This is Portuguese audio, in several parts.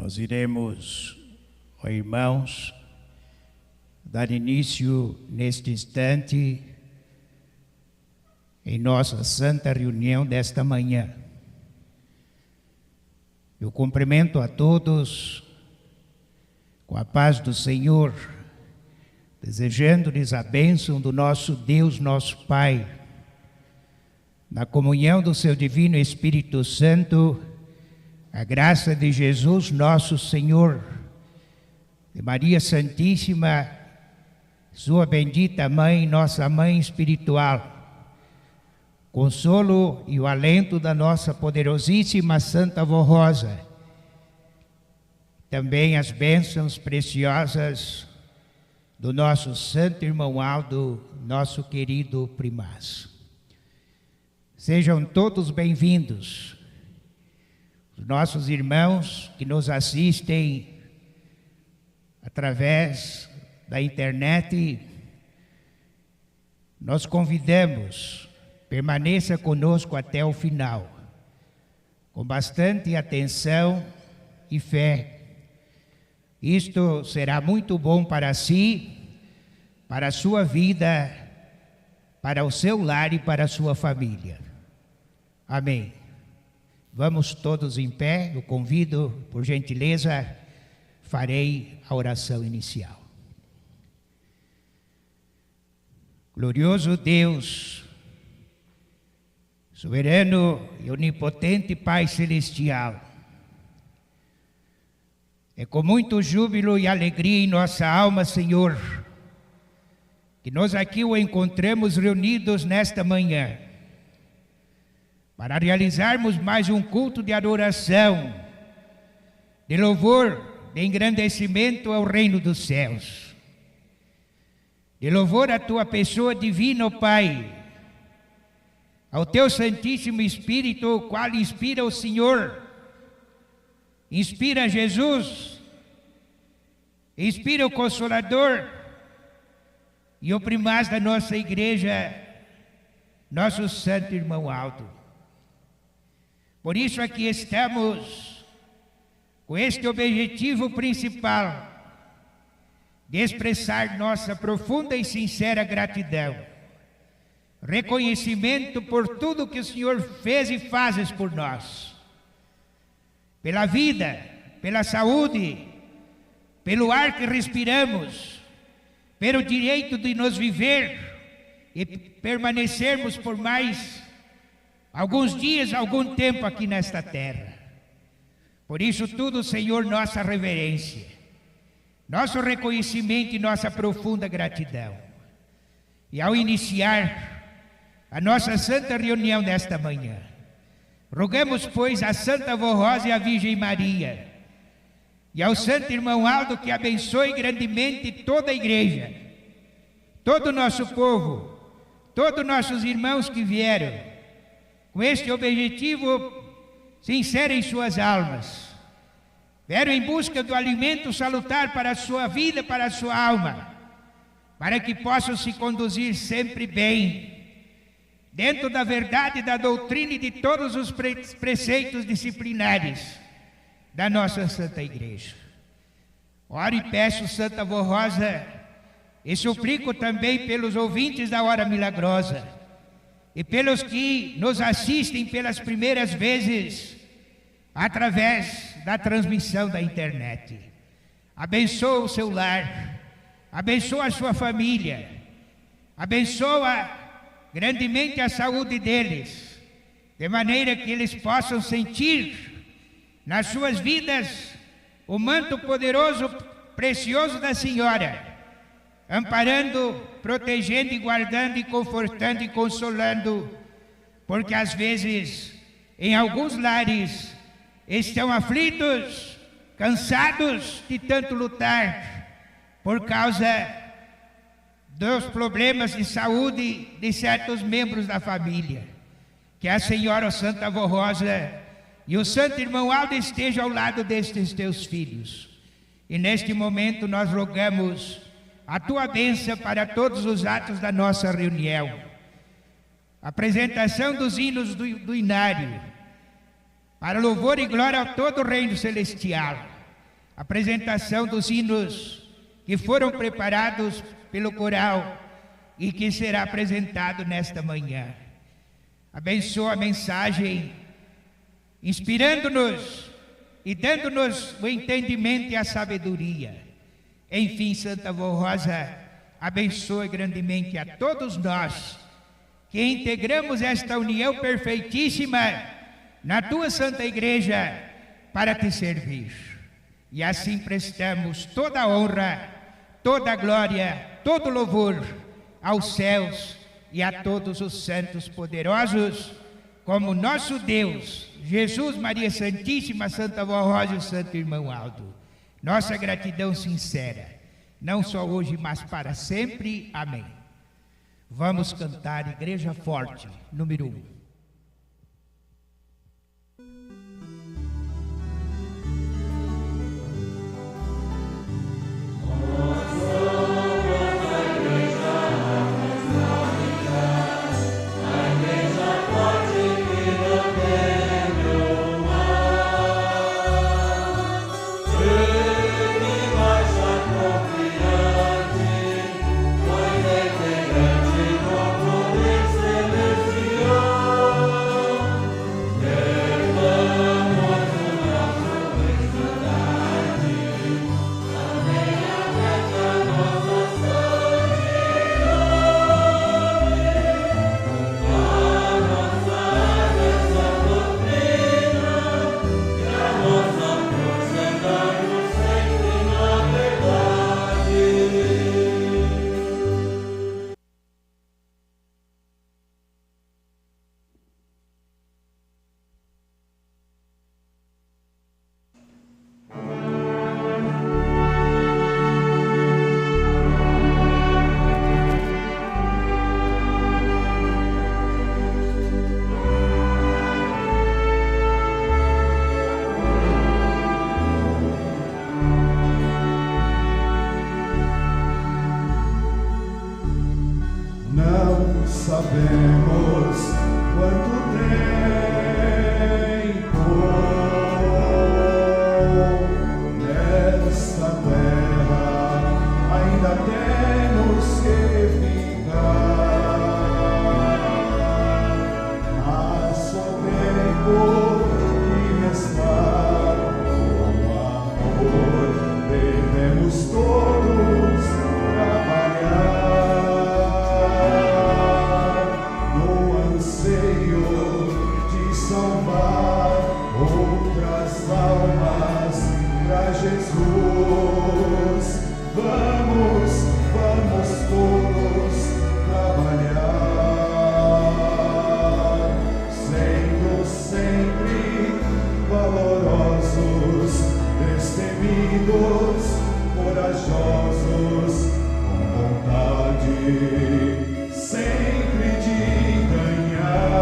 Nós iremos, ó irmãos, dar início neste instante em nossa santa reunião desta manhã. Eu cumprimento a todos com a paz do Senhor, desejando-lhes a bênção do nosso Deus, nosso Pai, na comunhão do seu Divino Espírito Santo, a graça de Jesus, nosso Senhor, de Maria Santíssima, sua bendita Mãe, nossa Mãe espiritual, consolo e o alento da nossa poderosíssima Santa Avó Rosa, também as bênçãos preciosas do nosso Santo Irmão Aldo, nosso querido primaz. Sejam todos bem-vindos, os nossos irmãos que nos assistem através da internet. Nós convidamos, permaneça conosco até o final, com bastante atenção e fé. Isto será muito bom para si, para a sua vida, para o seu lar e para a sua família. Amém. Vamos todos em pé, eu convido, por gentileza, farei a oração inicial. Glorioso Deus, soberano e onipotente Pai Celestial, é com muito júbilo e alegria em nossa alma, Senhor, que nós aqui o encontramos reunidos nesta manhã, para realizarmos mais um culto de adoração, de louvor, de engrandecimento ao reino dos céus, de louvor à Tua pessoa divina, ó Pai, ao Teu Santíssimo Espírito, o qual inspira o Senhor, inspira Jesus, inspira o Consolador e o primaz da nossa igreja, nosso Santo Irmão Aldo. Por isso aqui estamos com este objetivo principal de expressar nossa profunda e sincera gratidão, reconhecimento por tudo que o Senhor fez e fazes por nós, pela vida, pela saúde, pelo ar que respiramos, pelo direito de nos viver e permanecermos por mais alguns dias, algum tempo aqui nesta terra. Por isso tudo, Senhor, nossa reverência, nosso reconhecimento e nossa profunda gratidão. E ao iniciar a nossa santa reunião desta manhã, rogamos, pois, a Santa Avó Rosa e a Virgem Maria, e ao Santo Irmão Aldo, que abençoe grandemente toda a igreja, todo o nosso povo, todos nossos irmãos que vieram, com este objetivo sincero em suas almas, vieram em busca do alimento salutar para a sua vida, para a sua alma, para que possam se conduzir sempre bem, dentro da verdade, da doutrina e de todos os preceitos disciplinares da nossa Santa Igreja. Oro e peço, Santa Avó Rosa, e suplico também pelos ouvintes da Hora Milagrosa, e pelos que nos assistem pelas primeiras vezes, através da transmissão da internet. Abençoa o seu lar, abençoa a sua família, abençoa grandemente a saúde deles, de maneira que eles possam sentir nas suas vidas o manto poderoso, precioso da Senhora, amparando, protegendo e guardando e confortando e consolando, porque às vezes em alguns lares estão aflitos, cansados de tanto lutar por causa dos problemas de saúde de certos membros da família. Que a Senhora, a Santa Avó Rosa e o Santo Irmão Aldo estejam ao lado destes teus filhos. E neste momento nós rogamos a tua bênção para todos os atos da nossa reunião. Apresentação dos hinos do inário, para louvor e glória a todo o reino celestial. apresentação dos hinos que foram preparados pelo coral e que será apresentado nesta manhã. Abençoa a mensagem, inspirando-nos e dando-nos o entendimento e a sabedoria. Enfim, Santa Vó Rosa, abençoe grandemente a todos nós que integramos esta união perfeitíssima na tua Santa Igreja para te servir. E assim prestamos toda a honra, toda a glória, todo o louvor aos céus e a todos os santos poderosos, como nosso Deus, Jesus, Maria Santíssima, Santa Vó Rosa e Santo Irmão Aldo. Nossa gratidão sincera, não só hoje, mas para sempre. Amém. Vamos cantar Igreja Forte, número 1. Sabemos quanto tempo nesta terra ainda temos que ficar, mas só tempo de restar com amor devemos todos trabalhar. Salvar outras almas pra Jesus. Vamos todos trabalhar, sendo sempre valorosos, destemidos, corajosos, com vontade sempre de ganhar.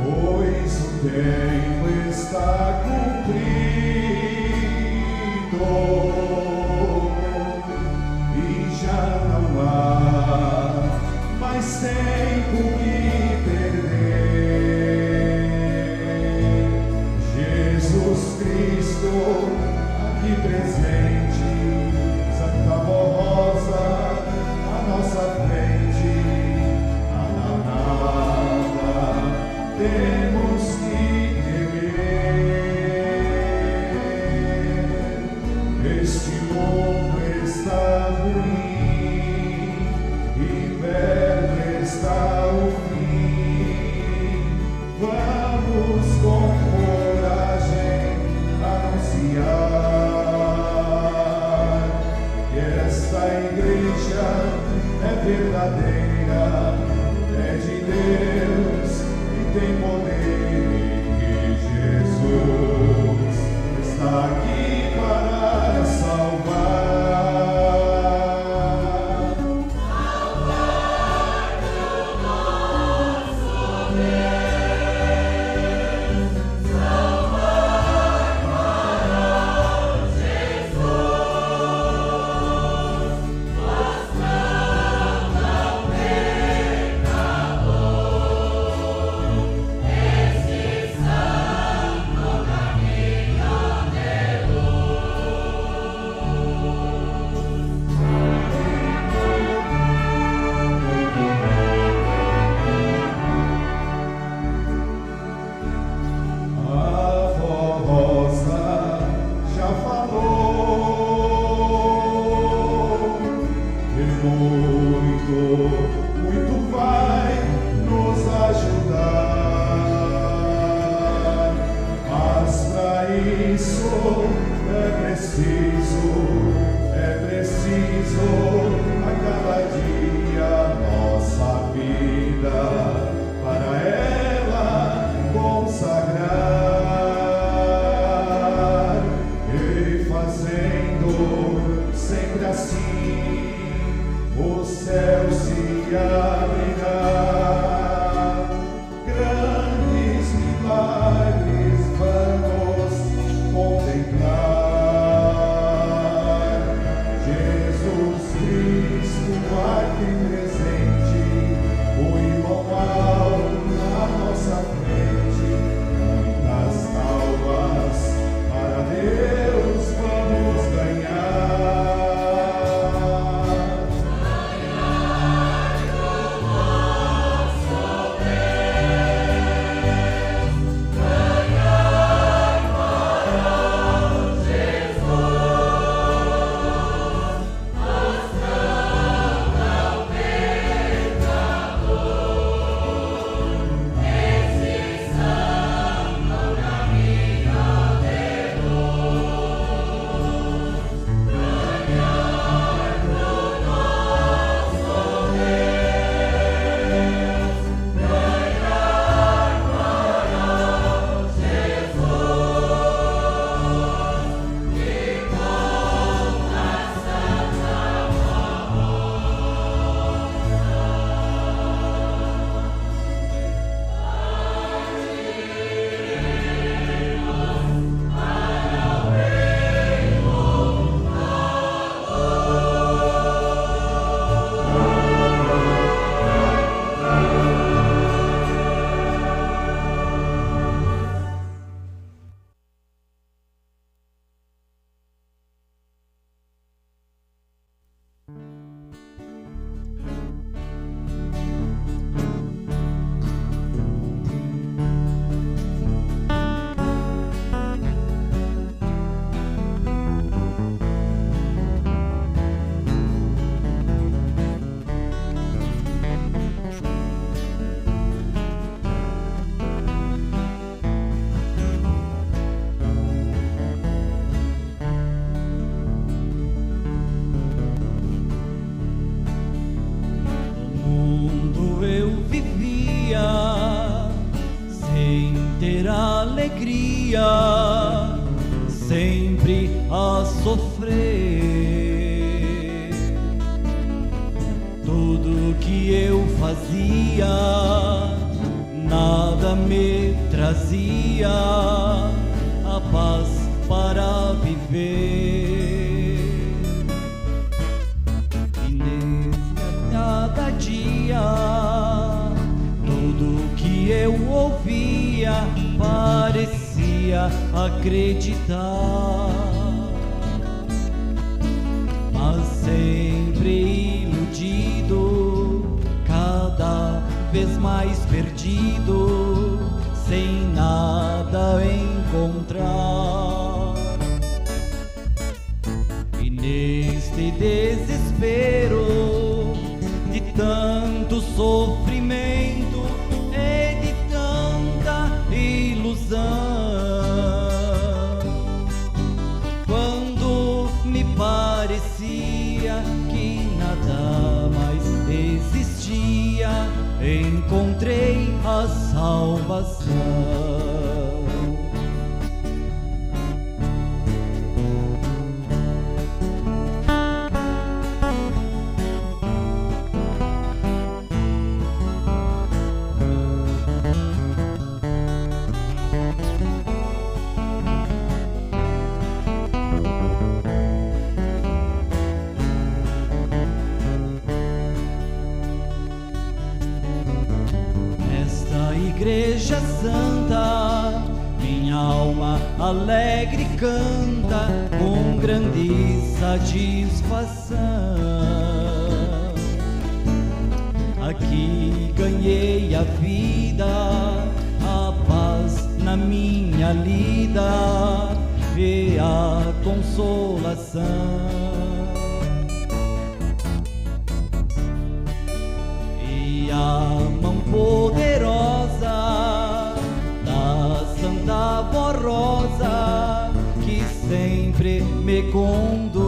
O tempo está cumprido e já não há mais tempo que perder. Jesus Cristo aqui presente, Santa Vó Rosa à nossa frente, a nada temos que temer. Este mundo está ruim e perto está o fim. Vamos com coragem anunciar que esta igreja é verdadeira, preciso a cada dia nossa vida para ela consagrar e fazendo sempre assim o céu se abrirá. Grandes milagres vamos contemplar. Jesus Cristo aqui presente, o irmão na nossa frente, muitas almas para Deus vamos ganhar. Sempre a sofrer. Tudo que eu fazia nada me trazia a paz para viver. E nesse cada dia tudo que eu ouvia parecia acreditar, mas sempre iludido, cada vez mais perdido, sem nada encontrar. E neste desespero de tanto sofrimento e de tanta ilusão, quando me parecia que nada mais existia, encontrei a salvação. Igreja Santa, minha alma alegre canta com grande satisfação. Aqui ganhei a vida, a paz na minha lida e a consolação. E a mão poderosa da Santa Voz Rosa, que sempre me fecundo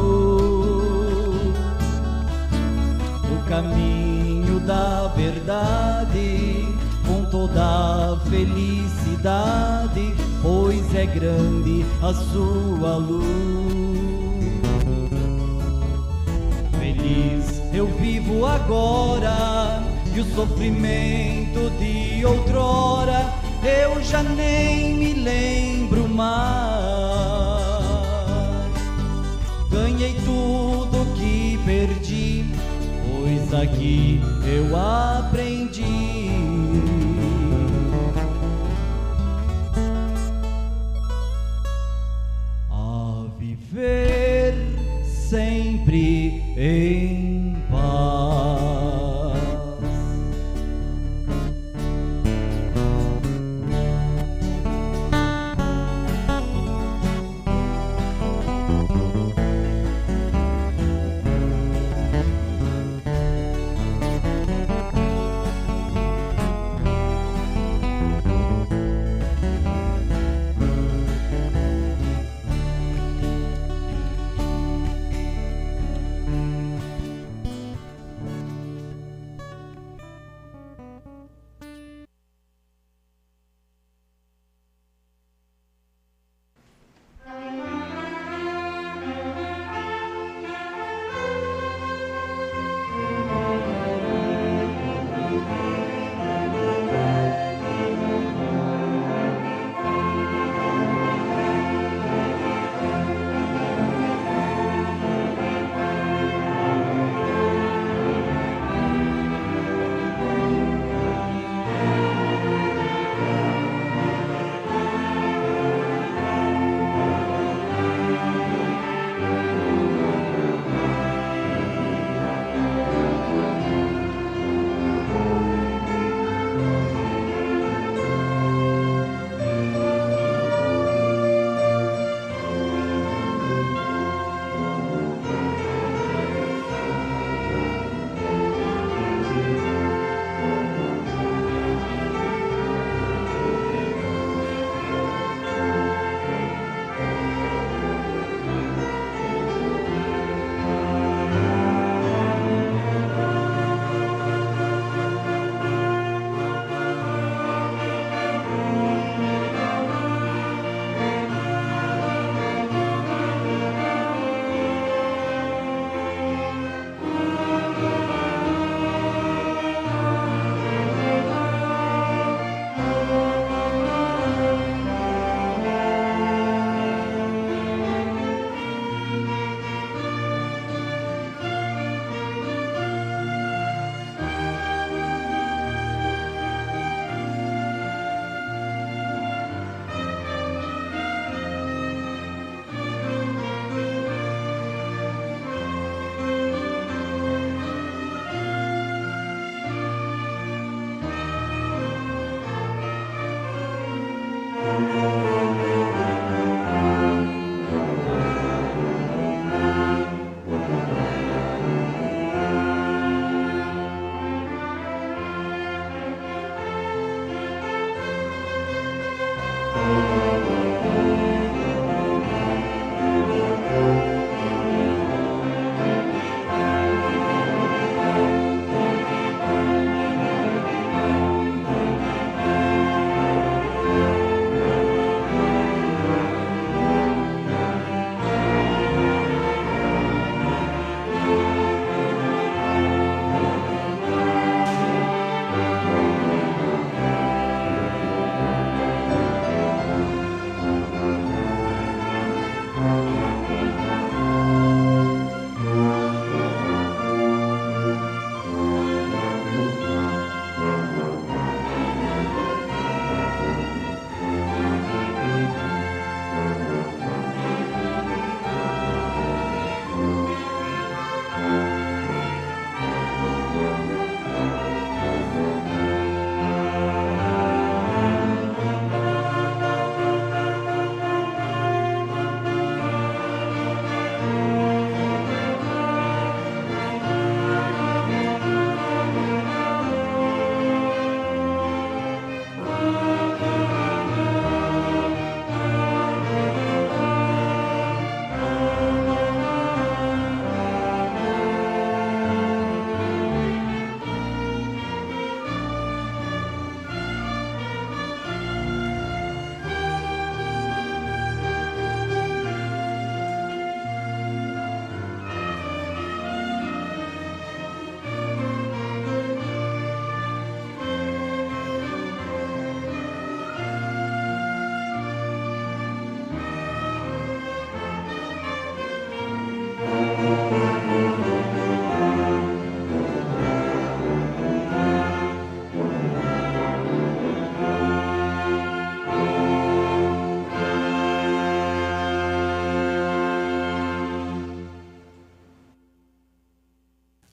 no caminho da verdade, com toda a felicidade, pois é grande a sua luz. Feliz eu vivo agora, e o sofrimento de outrora eu já nem me lembro mais. Ganhei tudo que perdi, pois aqui eu aprendi a viver sempre em paz.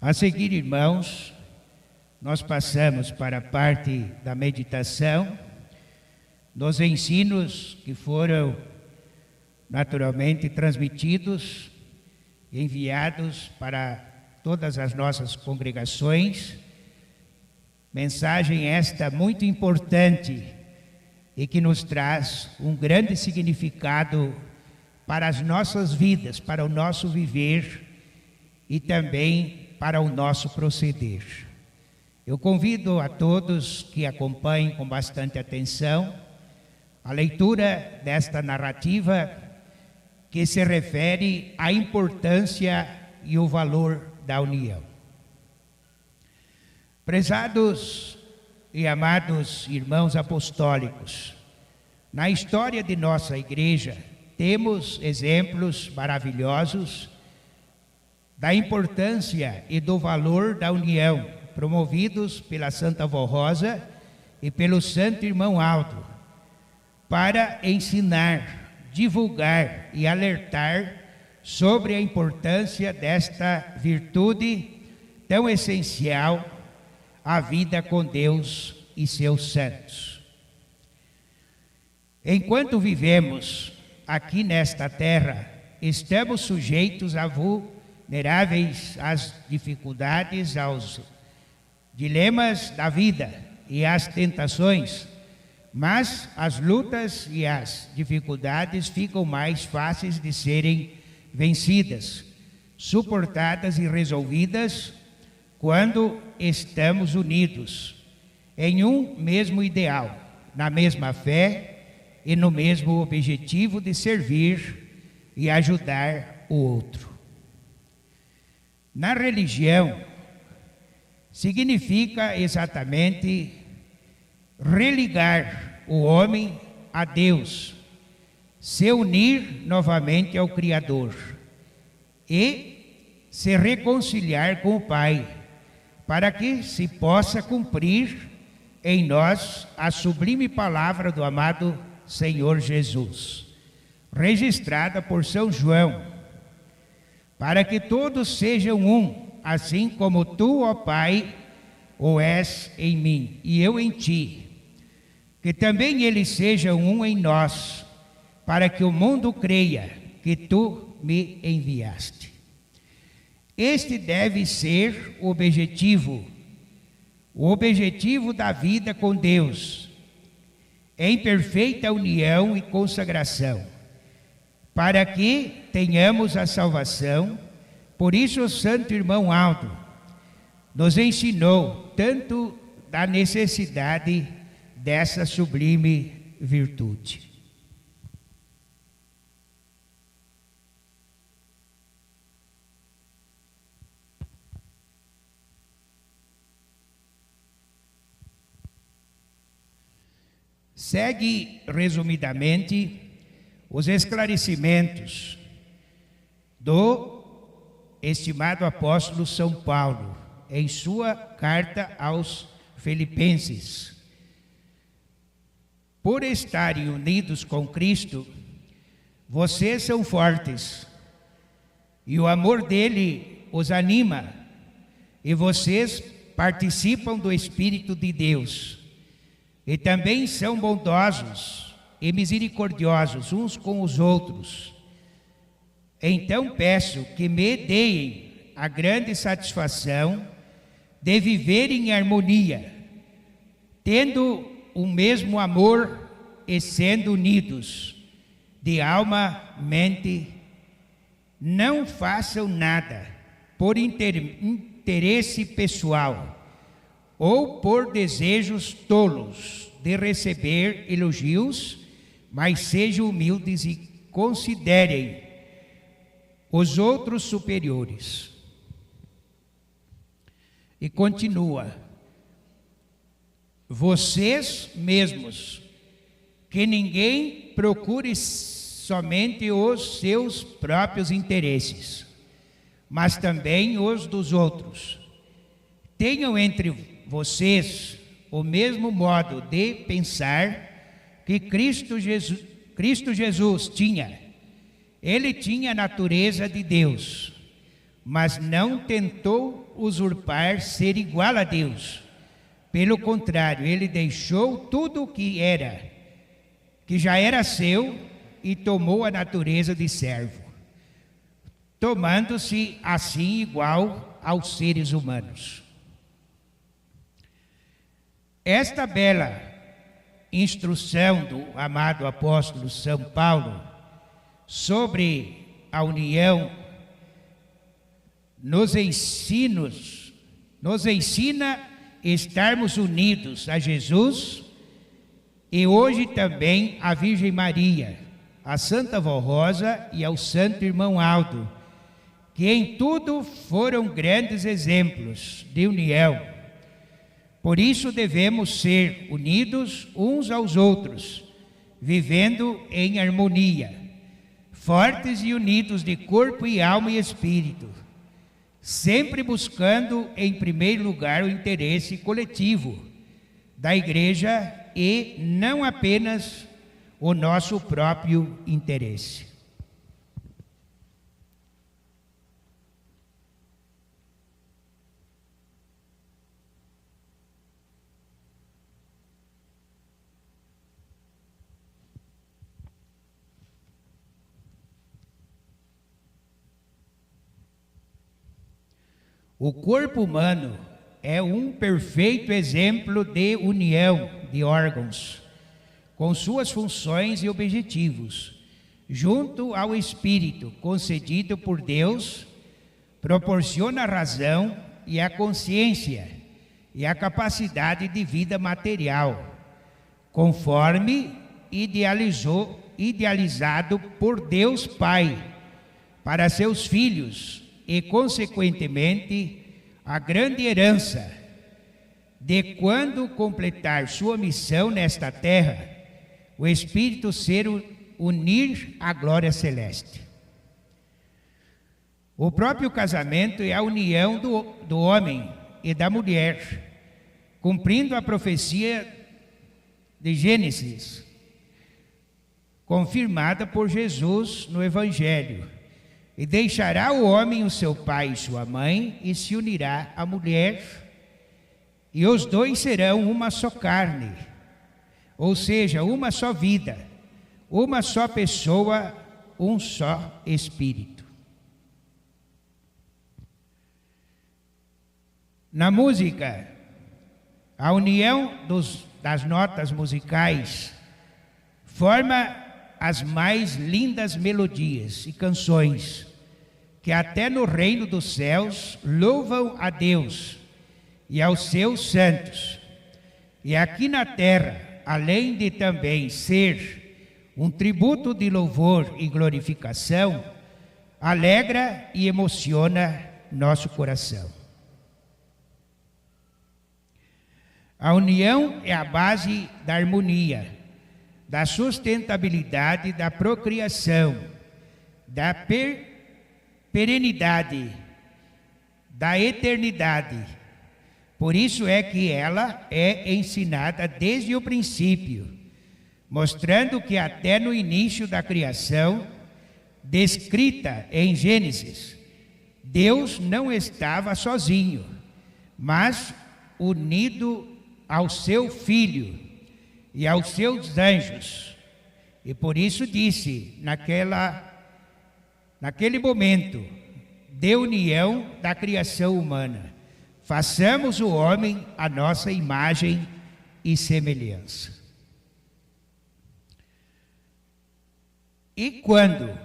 A seguir, irmãos, nós passamos para a parte da meditação, dos ensinos que foram naturalmente transmitidos, enviados para todas as nossas congregações. Mensagem esta muito importante e que nos traz um grande significado para as nossas vidas, para o nosso viver e também para o nosso proceder. Eu convido a todos que acompanhem com bastante atenção a leitura desta narrativa que se refere à importância e o valor da união. Prezados e amados irmãos apostólicos, na história de nossa igreja temos exemplos maravilhosos da importância e do valor da união, promovidos pela Santa Avó Rosa e pelo Santo Irmão Aldo, para ensinar, divulgar e alertar sobre a importância desta virtude tão essencial à vida com Deus e seus santos. Enquanto vivemos aqui nesta terra, estamos sujeitos a vulneráveis às dificuldades, aos dilemas da vida e às tentações, mas as lutas e as dificuldades ficam mais fáceis de serem vencidas, suportadas e resolvidas quando estamos unidos em um mesmo ideal, na mesma fé e no mesmo objetivo de servir e ajudar o outro. Na religião, significa exatamente religar o homem a Deus, se unir novamente ao Criador e se reconciliar com o Pai, para que se possa cumprir em nós a sublime palavra do amado Senhor Jesus, registrada por São João, para que todos sejam um, assim como tu, ó Pai, o és em mim e eu em ti, que também eles sejam um em nós, para que o mundo creia que tu me enviaste. Este deve ser o objetivo da vida com Deus, em perfeita união e consagração, para que tenhamos a salvação. Por isso o Santo Irmão Aldo nos ensinou tanto da necessidade dessa sublime virtude. Segue resumidamente os esclarecimentos do estimado apóstolo São Paulo em sua carta aos Filipenses. Por estarem unidos com Cristo, vocês são fortes e o amor dele os anima, e vocês participam do Espírito de Deus e também são bondosos e misericordiosos uns com os outros. Então peço que me deem a grande satisfação de viver em harmonia, tendo o mesmo amor e sendo unidos de alma, mente. Não façam nada por interesse pessoal ou por desejos tolos de receber elogios, mas sejam humildes e considerem os outros superiores. E continua: vocês mesmos, que ninguém procure somente os seus próprios interesses, mas também os dos outros. Tenham entre vocês o mesmo modo de pensar que Cristo Jesus tinha. Ele tinha a natureza de Deus, mas não tentou usurpar ser igual a Deus. Pelo contrário, ele deixou tudo o que já era seu, e tomou a natureza de servo, tomando-se assim igual aos seres humanos. Esta bela instrução do amado apóstolo São Paulo sobre a união nos ensina estarmos unidos a Jesus e hoje também à Virgem Maria, à Santa Vó Rosa e ao Santo Irmão Aldo, que em tudo foram grandes exemplos de união. Por isso devemos ser unidos uns aos outros, vivendo em harmonia, fortes e unidos de corpo e alma e espírito, sempre buscando em primeiro lugar o interesse coletivo da Igreja e não apenas o nosso próprio interesse. O corpo humano é um perfeito exemplo de união de órgãos, com suas funções e objetivos, junto ao espírito concedido por Deus, proporciona a razão e a consciência e a capacidade de vida material, conforme idealizado por Deus Pai para seus filhos, e, consequentemente, a grande herança de, quando completar sua missão nesta terra, o Espírito ser unir à glória celeste. O próprio casamento é a união do homem e da mulher, cumprindo a profecia de Gênesis, confirmada por Jesus no Evangelho. E deixará o homem o seu pai e sua mãe, e se unirá à mulher, e os dois serão uma só carne, ou seja, uma só vida, uma só pessoa, um só espírito. Na música, a união das notas musicais forma as mais lindas melodias e canções que até no reino dos céus louvam a Deus e aos seus santos. E aqui na terra, além de também ser um tributo de louvor e glorificação, alegra e emociona nosso coração. A união é a base da harmonia, da sustentabilidade, da procriação, da perenidade, da eternidade. Por isso é que ela é ensinada desde o princípio, mostrando que até no início da criação, descrita em Gênesis, Deus não estava sozinho, mas unido ao seu Filho e aos seus anjos. E por isso disse, naquele momento de união da criação humana, façamos o homem a nossa imagem e semelhança. E quando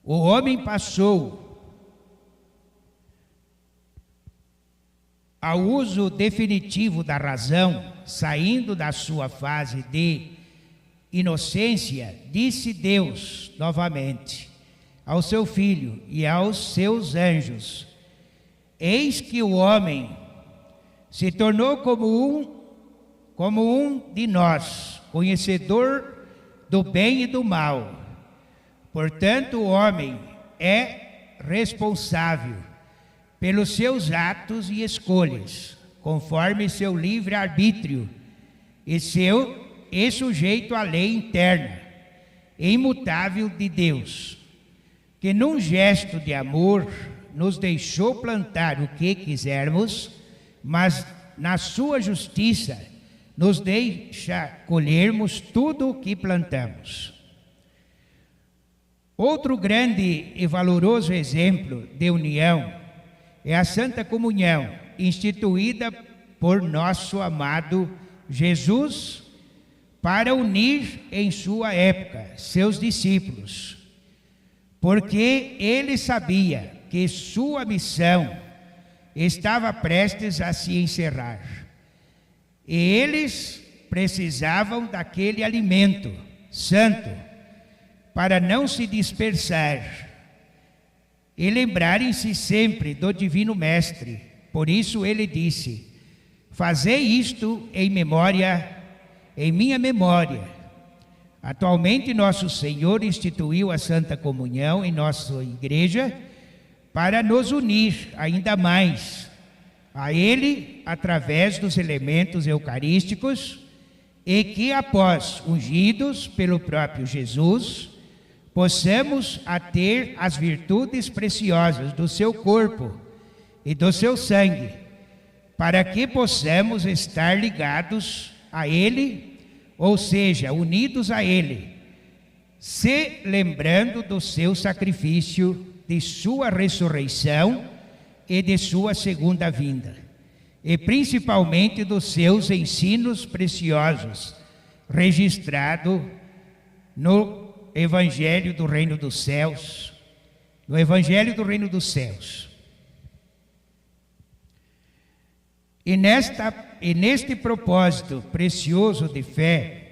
o homem passou ao uso definitivo da razão, saindo da sua fase de inocência, disse Deus novamente ao seu Filho e aos seus anjos: eis que o homem se tornou como um de nós, conhecedor do bem e do mal. Portanto, o homem é responsável pelos seus atos e escolhas, conforme seu livre-arbítrio e sujeito à lei interna e imutável de Deus, que num gesto de amor nos deixou plantar o que quisermos, mas na sua justiça nos deixa colhermos tudo o que plantamos. Outro grande e valoroso exemplo de união é a Santa Comunhão, instituída por nosso amado Jesus para unir em sua época seus discípulos, porque ele sabia que sua missão estava prestes a se encerrar. E eles precisavam daquele alimento santo para não se dispersar e lembrarem-se sempre do Divino Mestre. Por isso ele disse: fazei isto em minha memória. Atualmente nosso Senhor instituiu a Santa Comunhão em nossa igreja para nos unir ainda mais a Ele através dos elementos eucarísticos, e que após ungidos pelo próprio Jesus, possamos ter as virtudes preciosas do seu corpo e do seu sangue, para que possamos estar ligados a Ele, ou seja, unidos a Ele, se lembrando do seu sacrifício, de sua ressurreição e de sua segunda vinda, e principalmente dos seus ensinos preciosos, registrado no Evangelho do Reino dos Céus, no Evangelho do Reino dos Céus. E neste propósito precioso de fé,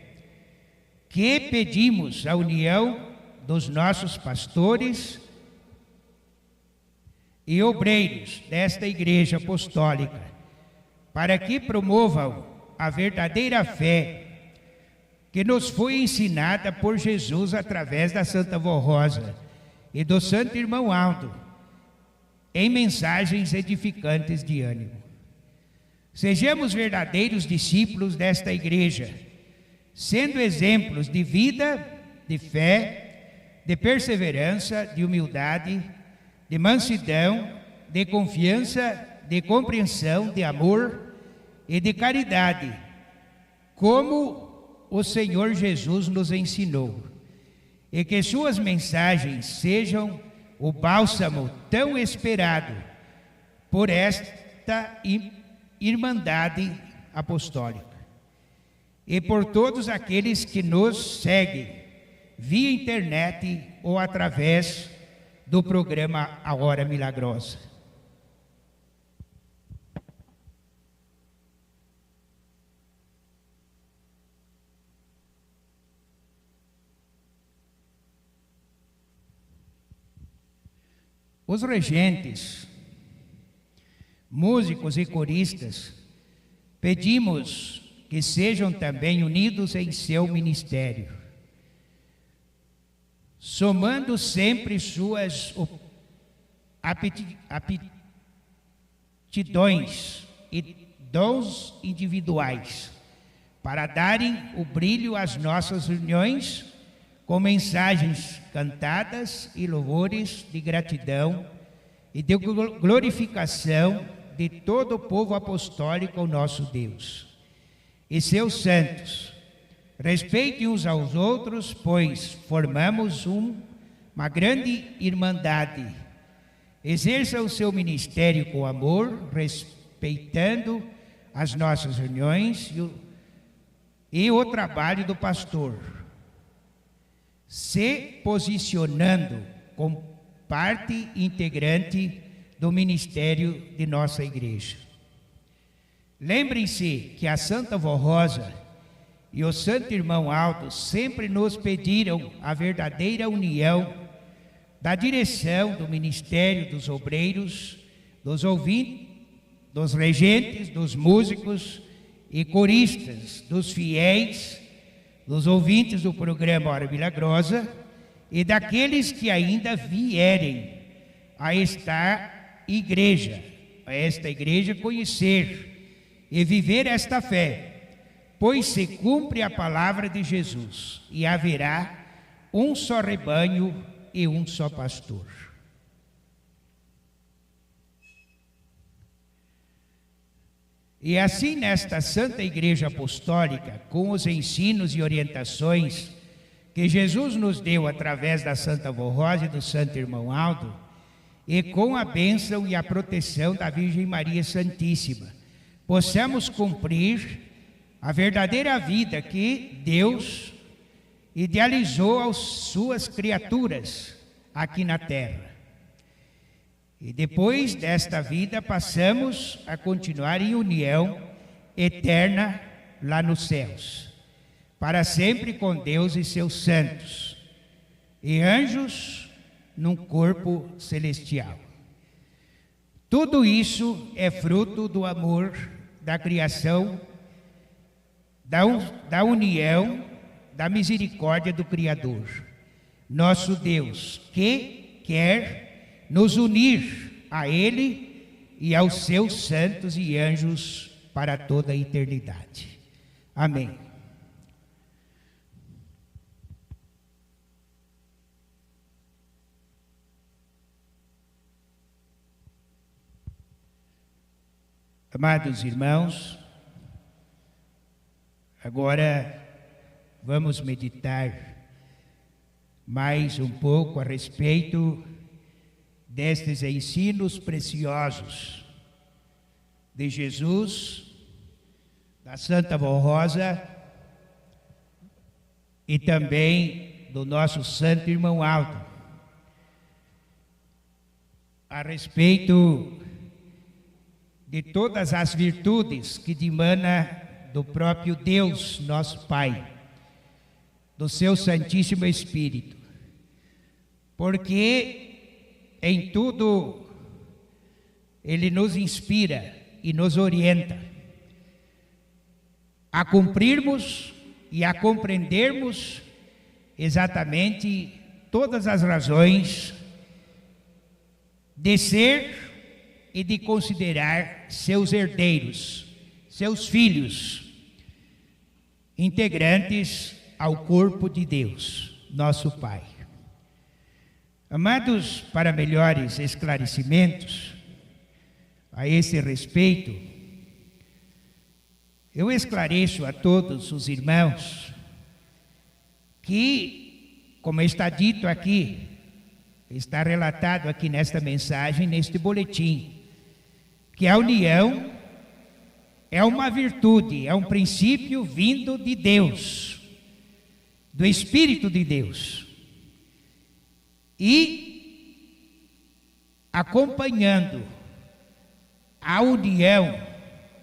que pedimos a união dos nossos pastores e obreiros desta Igreja Apostólica, para que promovam a verdadeira fé que nos foi ensinada por Jesus através da Santa Vó Rosa e do Santo Irmão Aldo, em mensagens edificantes de ânimo. Sejamos verdadeiros discípulos desta Igreja, sendo exemplos de vida, de fé, de perseverança, de humildade, de mansidão, de confiança, de compreensão, de amor e de caridade, como o Senhor Jesus nos ensinou, e que suas mensagens sejam o bálsamo tão esperado por esta Irmandade Apostólica, e por todos aqueles que nos seguem via internet ou através do programa A Hora Milagrosa. Os regentes, músicos e coristas, pedimos que sejam também unidos em seu ministério, somando sempre suas aptidões e dons individuais, para darem o brilho às nossas reuniões, com mensagens cantadas e louvores de gratidão e de glorificação de todo o povo apostólico ao nosso Deus. E seus santos, respeitem uns aos outros, pois formamos uma grande irmandade. Exerça o seu ministério com amor, respeitando as nossas reuniões e o trabalho do pastor, se posicionando como parte integrante do ministério de nossa igreja. Lembrem-se que a Santa Vó Rosa e o Santo Irmão Aldo sempre nos pediram a verdadeira união da direção do ministério, dos obreiros, dos ouvintes, dos regentes, dos músicos e coristas, dos fiéis, dos ouvintes do programa Hora Milagrosa e daqueles que ainda vierem a esta igreja conhecer e viver esta fé, pois se cumpre a palavra de Jesus e haverá um só rebanho e um só pastor. E assim, nesta Santa Igreja Apostólica, com os ensinos e orientações que Jesus nos deu através da Santa Avó Rosa e do Santo Irmão Aldo, e com a bênção e a proteção da Virgem Maria Santíssima, possamos cumprir a verdadeira vida que Deus idealizou às suas criaturas aqui na terra. E depois desta vida passamos a continuar em união eterna lá nos céus, para sempre com Deus e seus santos, e anjos num corpo celestial. Tudo isso é fruto do amor, da criação, da união, da misericórdia do Criador, nosso Deus, que quer nos unir a Ele e aos seus santos e anjos para toda a eternidade. Amém. Amados irmãos, agora vamos meditar mais um pouco a respeito destes ensinos preciosos de Jesus, da Santa Avó Rosa e também do nosso Santo Irmão Aldo, a respeito de todas as virtudes que dimana do próprio Deus, nosso Pai, do seu Santíssimo Espírito, porque em tudo Ele nos inspira e nos orienta a cumprirmos e a compreendermos exatamente todas as razões de ser e de considerar seus herdeiros, seus filhos, integrantes ao corpo de Deus, nosso Pai. Amados, para melhores esclarecimentos a esse respeito, eu esclareço a todos os irmãos que, como está dito aqui, está relatado aqui nesta mensagem, neste boletim, que a união é uma virtude, é um princípio vindo de Deus, do Espírito de Deus. E acompanhando a união,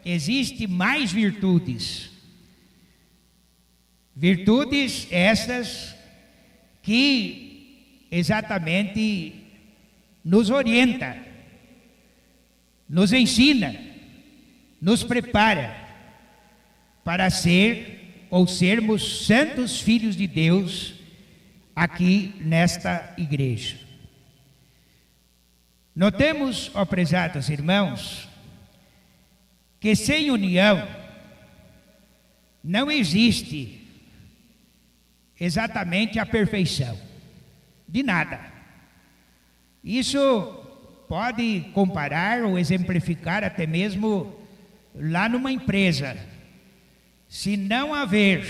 existe mais virtudes. Virtudes essas que exatamente nos orienta, nos ensina, nos prepara para ser ou sermos santos filhos de Deus aqui nesta igreja. Notemos, ó prezados irmãos, que sem união não existe exatamente a perfeição de nada. Isso pode comparar ou exemplificar até mesmo lá numa empresa. Se não haver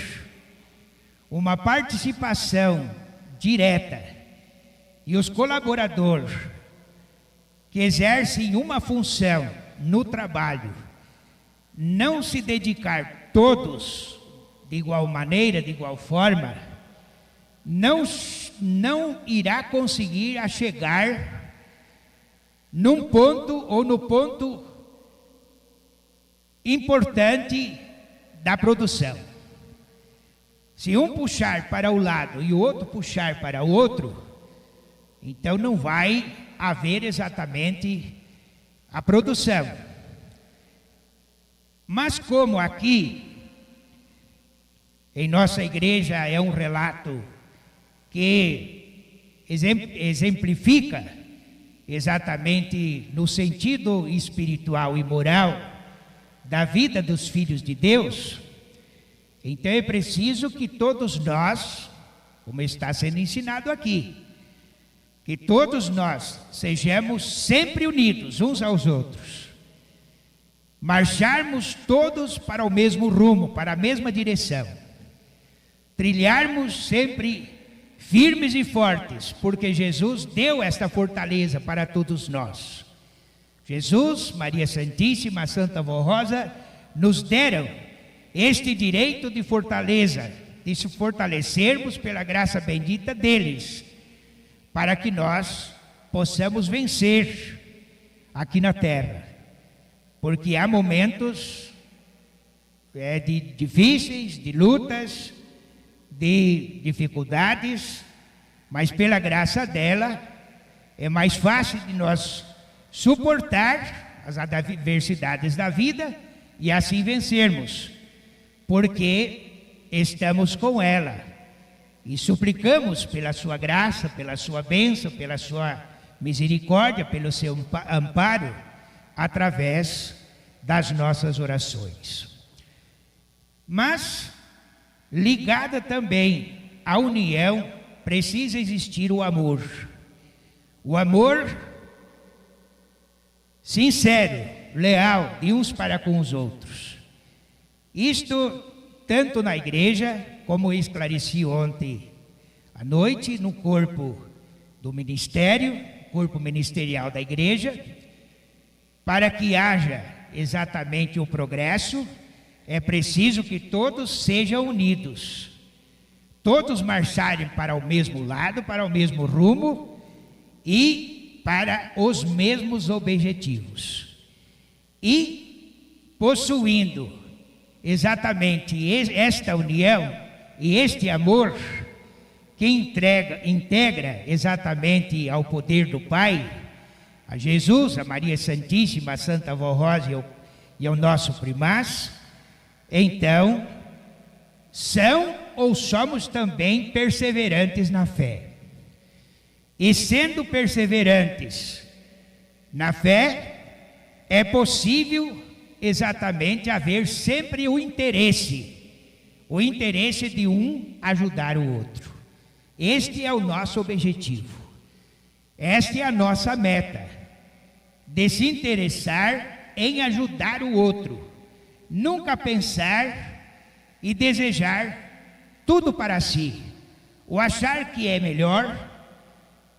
uma participação direta e os colaboradores que exercem uma função no trabalho não se dedicar todos de igual maneira, de igual forma, não irá conseguir a chegar num ponto ou no ponto importante da produção. Se um puxar para o lado e o outro puxar para o outro, então não vai haver exatamente a produção. Mas como aqui em nossa igreja é um relato que exemplifica exatamente no sentido espiritual e moral da vida dos filhos de Deus, então é preciso que todos nós, como está sendo ensinado aqui, que todos nós sejamos sempre unidos uns aos outros, marcharmos todos para o mesmo rumo, para a mesma direção, trilharmos sempre firmes e fortes, porque Jesus deu esta fortaleza para todos nós. Jesus, Maria Santíssima, Santa Vó Rosa, nos deram este direito de fortaleza, de se fortalecermos pela graça bendita deles, para que nós possamos vencer aqui na terra, porque há momentos difíceis, de lutas, de dificuldades, mas pela graça dela é mais fácil de nós suportar as adversidades da vida e assim vencermos, porque estamos com ela e suplicamos pela sua graça, pela sua bênção, pela sua misericórdia, pelo seu amparo, através das nossas orações. Mas, ligada também à união, precisa existir o amor. O amor sincero, leal, de uns para com os outros. Isto, tanto na igreja, como esclareci ontem à noite, no corpo do ministério, corpo ministerial da igreja, para que haja exatamente o progresso, é preciso que todos sejam unidos, todos marcharem para o mesmo lado, para o mesmo rumo e para os mesmos objetivos. E possuindo exatamente esta união e este amor que integra exatamente ao poder do Pai, a Jesus, a Maria Santíssima, a Santa Vó Rosa e ao nosso primaz, então são ou somos também perseverantes na fé. E sendo perseverantes na fé, é possível exatamente haver sempre o interesse de um ajudar o outro. Este é o nosso objetivo, esta é a nossa meta, de se interessar em ajudar o outro, nunca pensar e desejar tudo para si, ou achar que é melhor,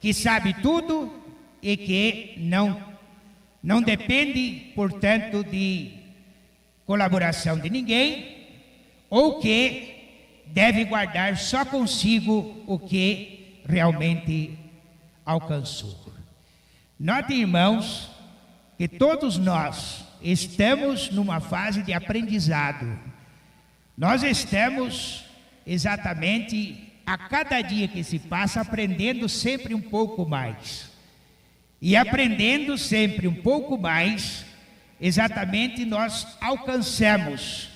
que sabe tudo e que não depende, portanto, de colaboração de ninguém, ou que deve guardar só consigo o que realmente alcançou. Notem, irmãos, que todos nós estamos numa fase de aprendizado. Nós estamos exatamente a cada dia que se passa aprendendo sempre um pouco mais. E aprendendo sempre um pouco mais, exatamente nós alcançamos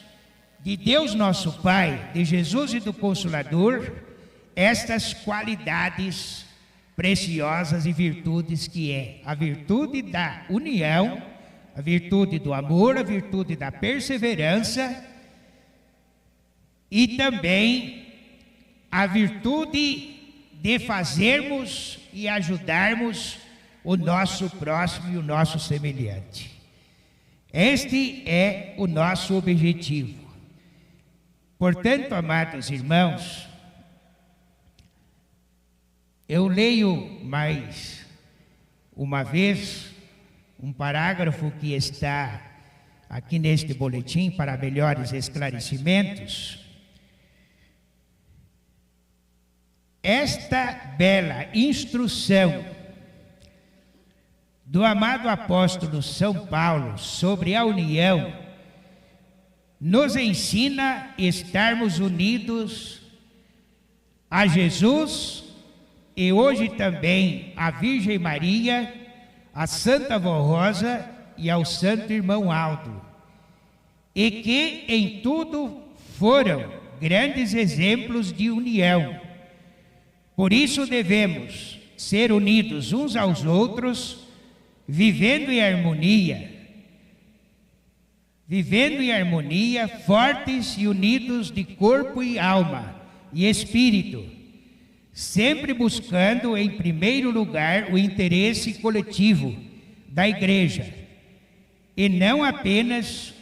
de Deus nosso Pai, de Jesus e do Consolador, estas qualidades preciosas e virtudes que é a virtude da união, a virtude do amor, a virtude da perseverança e também a virtude de fazermos e ajudarmos o nosso próximo e o nosso semelhante. Este é o nosso objetivo. Portanto, amados irmãos, eu leio mais uma vez um parágrafo que está aqui neste boletim para melhores esclarecimentos. Esta bela instrução do amado apóstolo São Paulo sobre a união nos ensina a estarmos unidos a Jesus e hoje também à Virgem Maria, a Santa Vó Rosa e ao Santo Irmão Aldo, e que em tudo foram grandes exemplos de união. Por isso devemos ser unidos uns aos outros, vivendo em harmonia, fortes e unidos de corpo e alma e espírito, sempre buscando em primeiro lugar o interesse coletivo da igreja e não apenas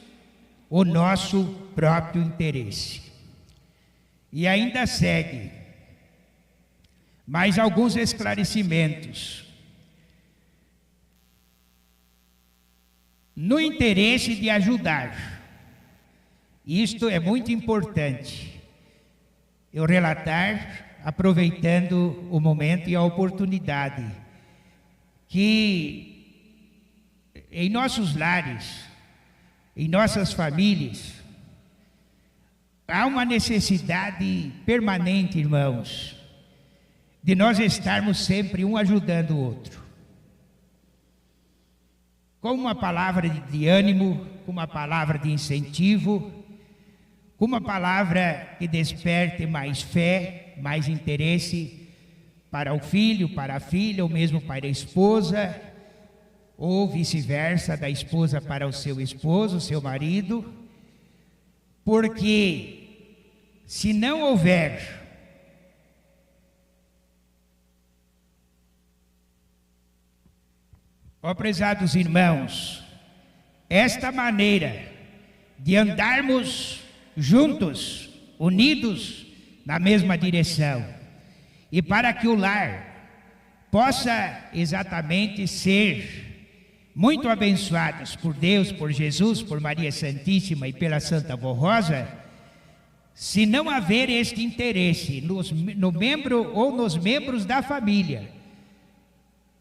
o nosso próprio interesse. E ainda segue mais alguns esclarecimentos. No interesse de ajudar. Isto é muito importante eu relatar, aproveitando o momento e a oportunidade, que em nossos lares, em nossas famílias, há uma necessidade permanente, irmãos, de nós estarmos sempre um ajudando o outro. Com uma palavra de ânimo, com uma palavra de incentivo, com uma palavra que desperte mais fé, mais interesse para o filho, para a filha, ou mesmo para a esposa, ou vice-versa, da esposa para o seu esposo, seu marido, porque se não houver prezados irmãos, esta maneira de andarmos juntos, unidos na mesma direção, e para que o lar possa exatamente ser muito abençoados por Deus, por Jesus, por Maria Santíssima e pela Santa Vó Rosa, se não haver este interesse no membro ou nos membros da família,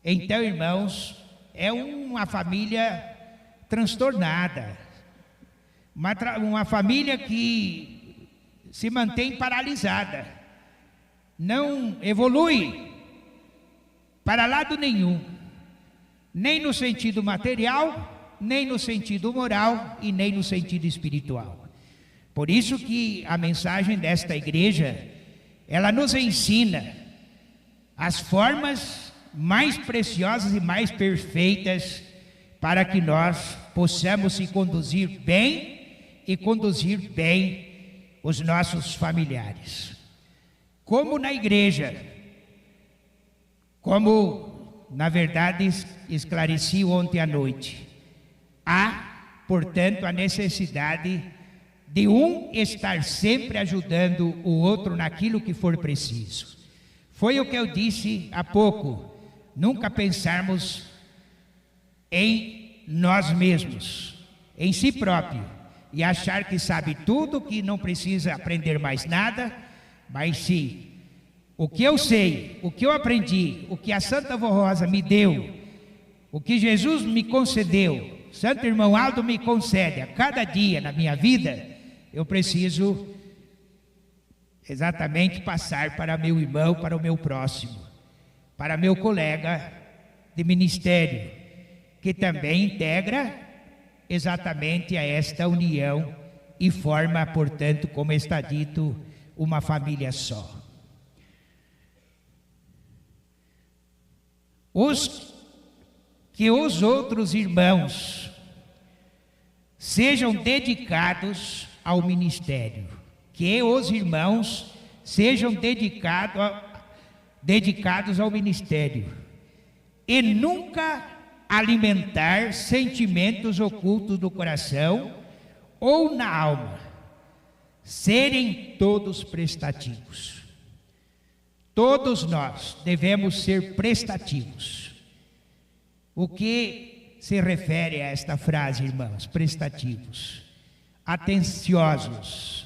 então, irmãos, é uma família transtornada, uma família que se mantém paralisada, não evolui para lado nenhum, nem no sentido material, nem no sentido moral e nem no sentido espiritual. Por isso que a mensagem desta igreja, ela nos ensina as formas mais preciosas e mais perfeitas para que nós possamos se conduzir bem e conduzir bem os nossos familiares. Como na igreja, como na verdade esclareci ontem à noite, há, portanto, a necessidade de um estar sempre ajudando o outro naquilo que for preciso. Foi o que eu disse há pouco. Nunca pensarmos em nós mesmos, em si próprio, e achar que sabe tudo, que não precisa aprender mais nada, mas sim, o que eu sei, o que eu aprendi, o que a Santa Vó Rosa me deu, o que Jesus me concedeu, Santo Irmão Aldo me concede a cada dia na minha vida, eu preciso exatamente passar para meu irmão, para o meu próximo, para meu colega de ministério, que também integra exatamente a esta união e forma, portanto, como está dito, uma família só. Que os outros irmãos sejam dedicados ao ministério, que os irmãos sejam dedicados ao ministério e nunca alimentar sentimentos ocultos do coração ou na alma, serem todos prestativos. Todos nós devemos ser prestativos. O que se refere a esta frase, irmãos? Prestativos, atenciosos,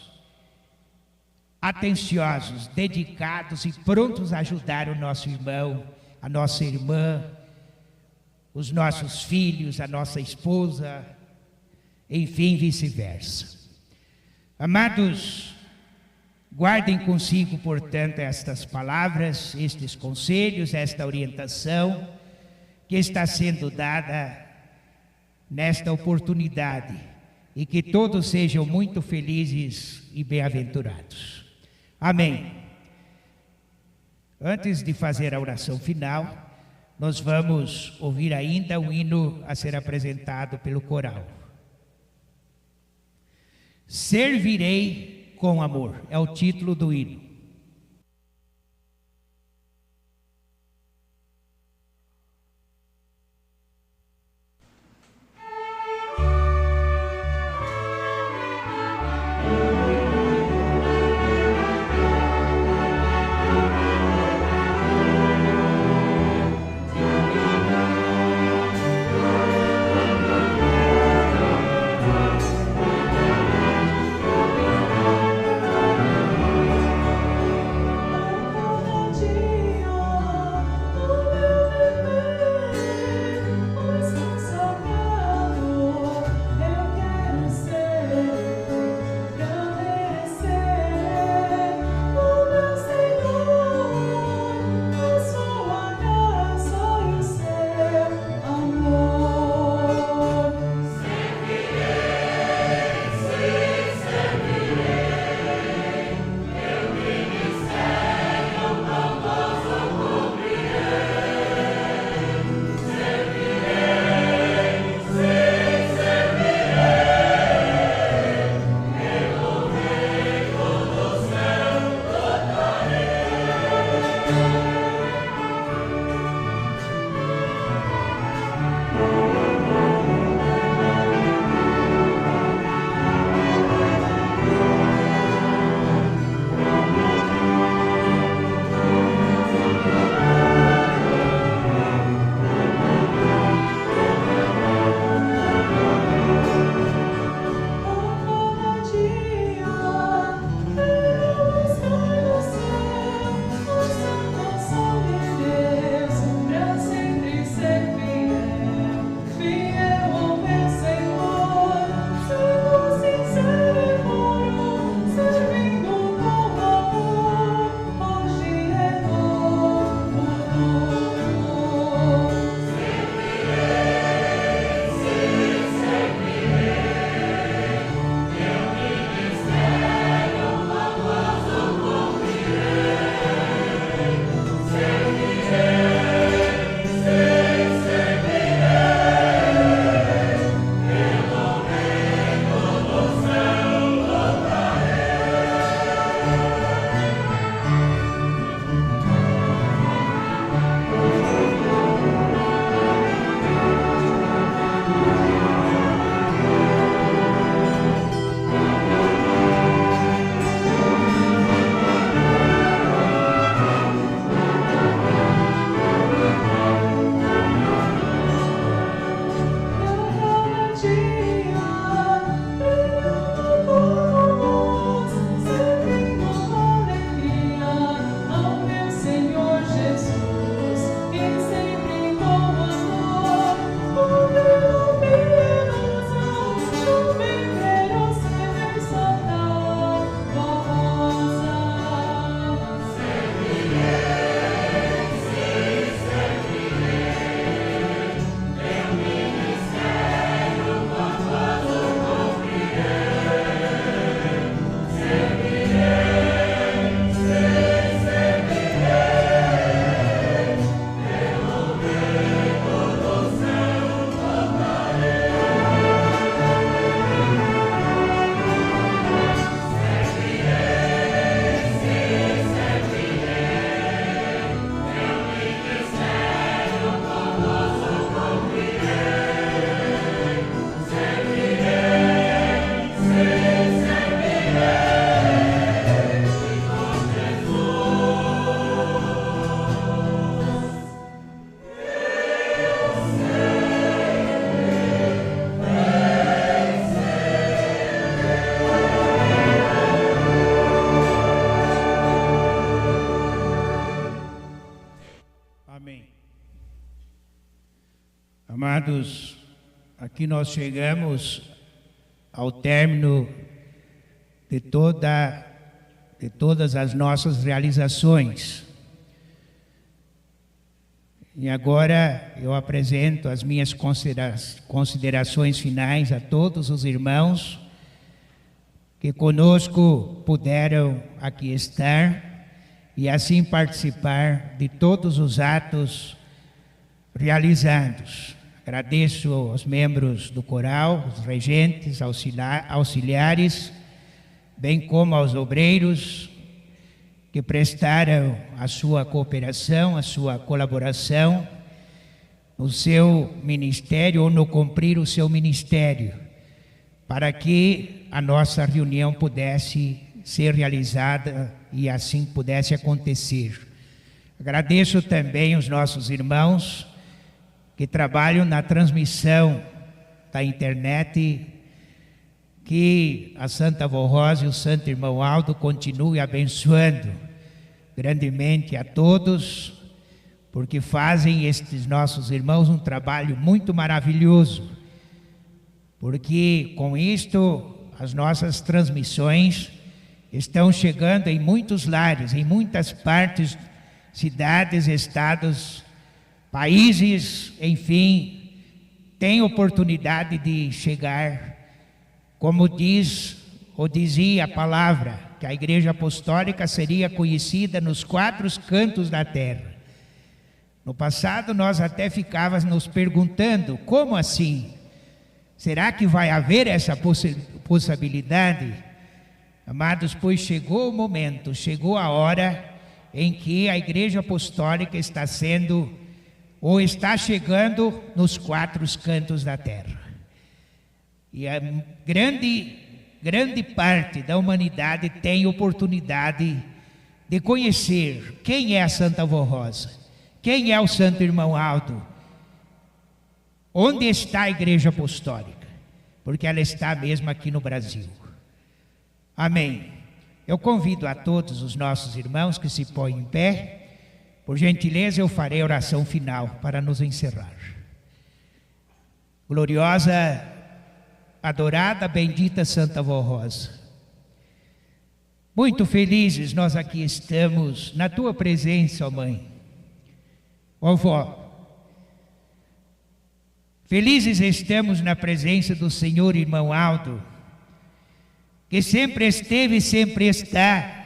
dedicados e prontos a ajudar o nosso irmão, a nossa irmã, os nossos filhos, a nossa esposa, enfim, vice-versa. Amados, guardem consigo, portanto, estas palavras, estes conselhos, esta orientação que está sendo dada nesta oportunidade, e que todos sejam muito felizes e bem-aventurados. Amém. Antes de fazer a oração final, nós vamos ouvir ainda um hino a ser apresentado pelo coral. Servirei com amor, é o título do hino. Amados, aqui nós chegamos ao término de todas as nossas realizações. E agora eu apresento as minhas considerações finais a todos os irmãos que conosco puderam aqui estar e assim participar de todos os atos realizados. Agradeço aos membros do coral, os regentes, auxiliares, bem como aos obreiros que prestaram a sua cooperação, a sua colaboração no seu ministério ou no cumprir o seu ministério, para que a nossa reunião pudesse ser realizada e assim pudesse acontecer. Agradeço também os nossos irmãos que trabalham na transmissão da internet, que a Santa Avó Rosa e o Santo Irmão Aldo continuem abençoando grandemente a todos, porque fazem estes nossos irmãos um trabalho muito maravilhoso, porque com isto as nossas transmissões estão chegando em muitos lares, em muitas partes, cidades, estados, países, enfim, tem oportunidade de chegar, como diz ou dizia a palavra, que a Igreja Apostólica seria conhecida nos 4 cantos da terra. No passado nós até ficávamos nos perguntando, como assim? Será que vai haver essa possibilidade? Amados, pois chegou o momento, chegou a hora em que a Igreja Apostólica está sendo ou está chegando nos 4 cantos da terra. E a grande parte da humanidade tem oportunidade de conhecer quem é a Santa Avó Rosa, quem é o Santo Irmão Aldo, onde está a Igreja Apostólica, porque ela está mesmo aqui no Brasil. Amém. Eu convido a todos os nossos irmãos que se põem em pé. Por gentileza, eu farei a oração final para nos encerrar. Gloriosa, adorada, bendita Santa Avó Rosa, muito felizes nós aqui estamos na tua presença, ó Mãe, ó Vó. Felizes estamos na presença do Senhor Irmão Aldo, que sempre esteve e sempre está,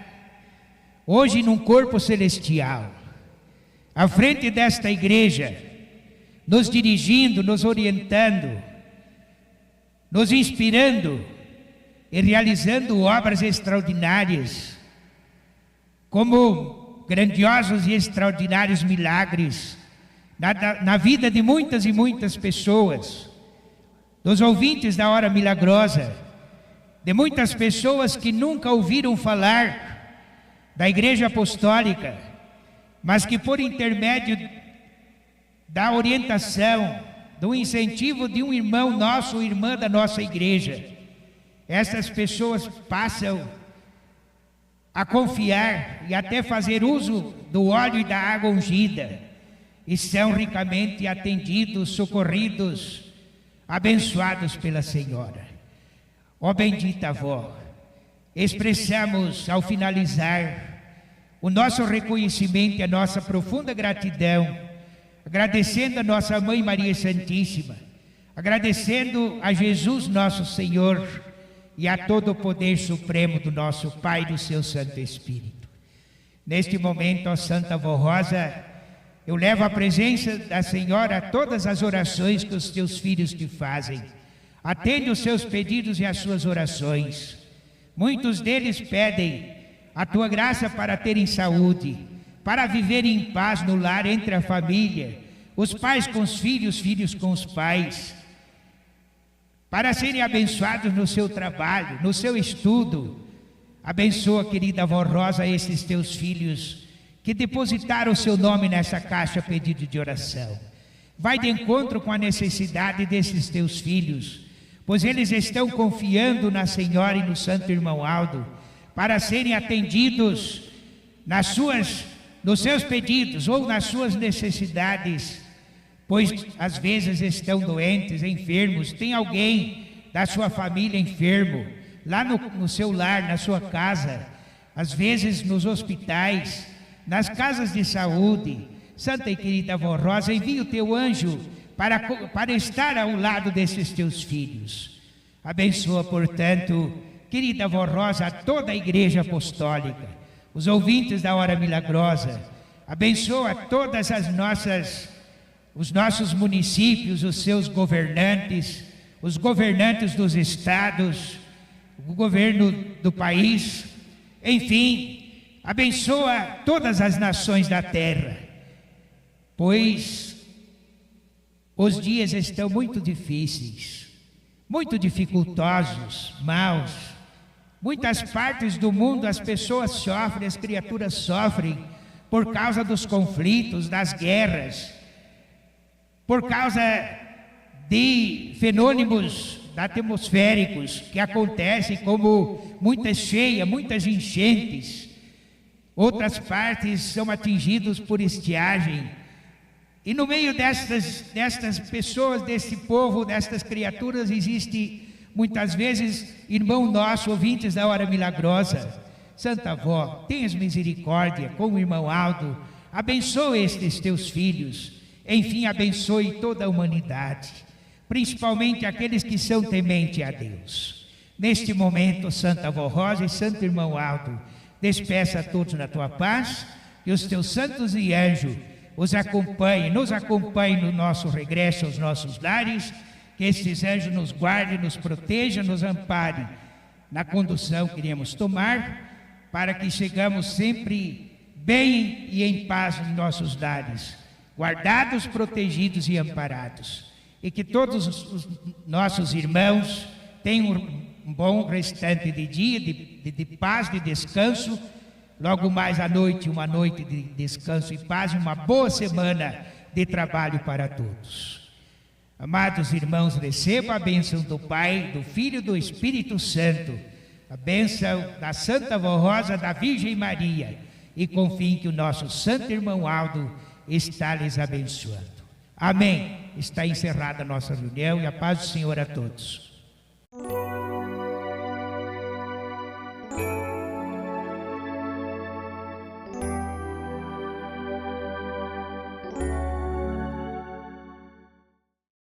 hoje num corpo celestial, à frente desta igreja, nos dirigindo, nos orientando, nos inspirando e realizando obras extraordinárias, como grandiosos e extraordinários milagres na vida de muitas e muitas pessoas, dos ouvintes da Hora Milagrosa, de muitas pessoas que nunca ouviram falar da Igreja Apostólica, mas que por intermédio da orientação, do incentivo de um irmão nosso ou irmã da nossa igreja, essas pessoas passam a confiar e até fazer uso do óleo e da água ungida, e são ricamente atendidos, socorridos, abençoados pela Senhora. Ó bendita Avó, expressamos ao finalizar o nosso reconhecimento e a nossa profunda gratidão, agradecendo a nossa Mãe Maria Santíssima, agradecendo a Jesus nosso Senhor e a todo o poder supremo do nosso Pai e do seu Santo Espírito. Neste momento, ó Santa Avó Rosa, eu levo à presença da Senhora todas as orações que os teus filhos te fazem. Atende os seus pedidos e as suas orações. Muitos deles pedem a tua graça para terem saúde, para viverem em paz no lar entre a família, os pais com os filhos, filhos com os pais, para serem abençoados no seu trabalho, no seu estudo. Abençoa, querida Avó Rosa, esses teus filhos que depositaram o seu nome nessa caixa pedido de oração. Vai de encontro com a necessidade desses teus filhos, pois eles estão confiando na Senhora e no Santo Irmão Aldo, para serem atendidos nos seus pedidos ou nas suas necessidades, pois às vezes estão doentes, enfermos, tem alguém da sua família enfermo, lá no seu lar, na sua casa, às vezes nos hospitais, nas casas de saúde. Santa e querida Avó Rosa, envia o teu anjo para estar ao lado desses teus filhos. Abençoa, portanto, querida Avó Rosa, toda a Igreja Apostólica, os ouvintes da Hora Milagrosa. Abençoa todas os nossos municípios, os seus governantes, os governantes dos estados, o governo do país, enfim, abençoa todas as nações da terra, pois os dias estão muito difíceis, muito dificultosos, maus. Muitas partes do mundo as pessoas sofrem, as criaturas sofrem por causa dos conflitos, das guerras, por causa de fenômenos atmosféricos que acontecem, como muitas cheias, muitas enchentes. Outras partes são atingidas por estiagem. E no meio destas pessoas, desse povo, destas criaturas, existe muitas vezes irmão nosso, ouvintes da Hora Milagrosa. Santa Avó, tenhas misericórdia com o irmão Aldo, abençoe estes teus filhos, enfim, abençoe toda a humanidade, principalmente aqueles que são tementes a Deus. Neste momento, Santa Avó Rosa e Santo irmão Aldo, despeça a todos na tua paz, e os teus santos e anjos nos acompanhem no nosso regresso aos nossos lares, que estes anjos nos guardem, nos protejam, nos amparem na condução que iremos tomar, para que chegamos sempre bem e em paz em nossos lares, guardados, protegidos e amparados. E que todos os nossos irmãos tenham um bom restante de dia, de paz, de descanso. Logo mais à noite, uma noite de descanso e paz, e uma boa semana de trabalho para todos. Amados irmãos, recebam a bênção do Pai, do Filho e do Espírito Santo, a bênção da Santa Avó Rosa, da Virgem Maria, e confiem que o nosso santo irmão Aldo está lhes abençoando. Amém. Está encerrada a nossa reunião, e a paz do Senhor a todos.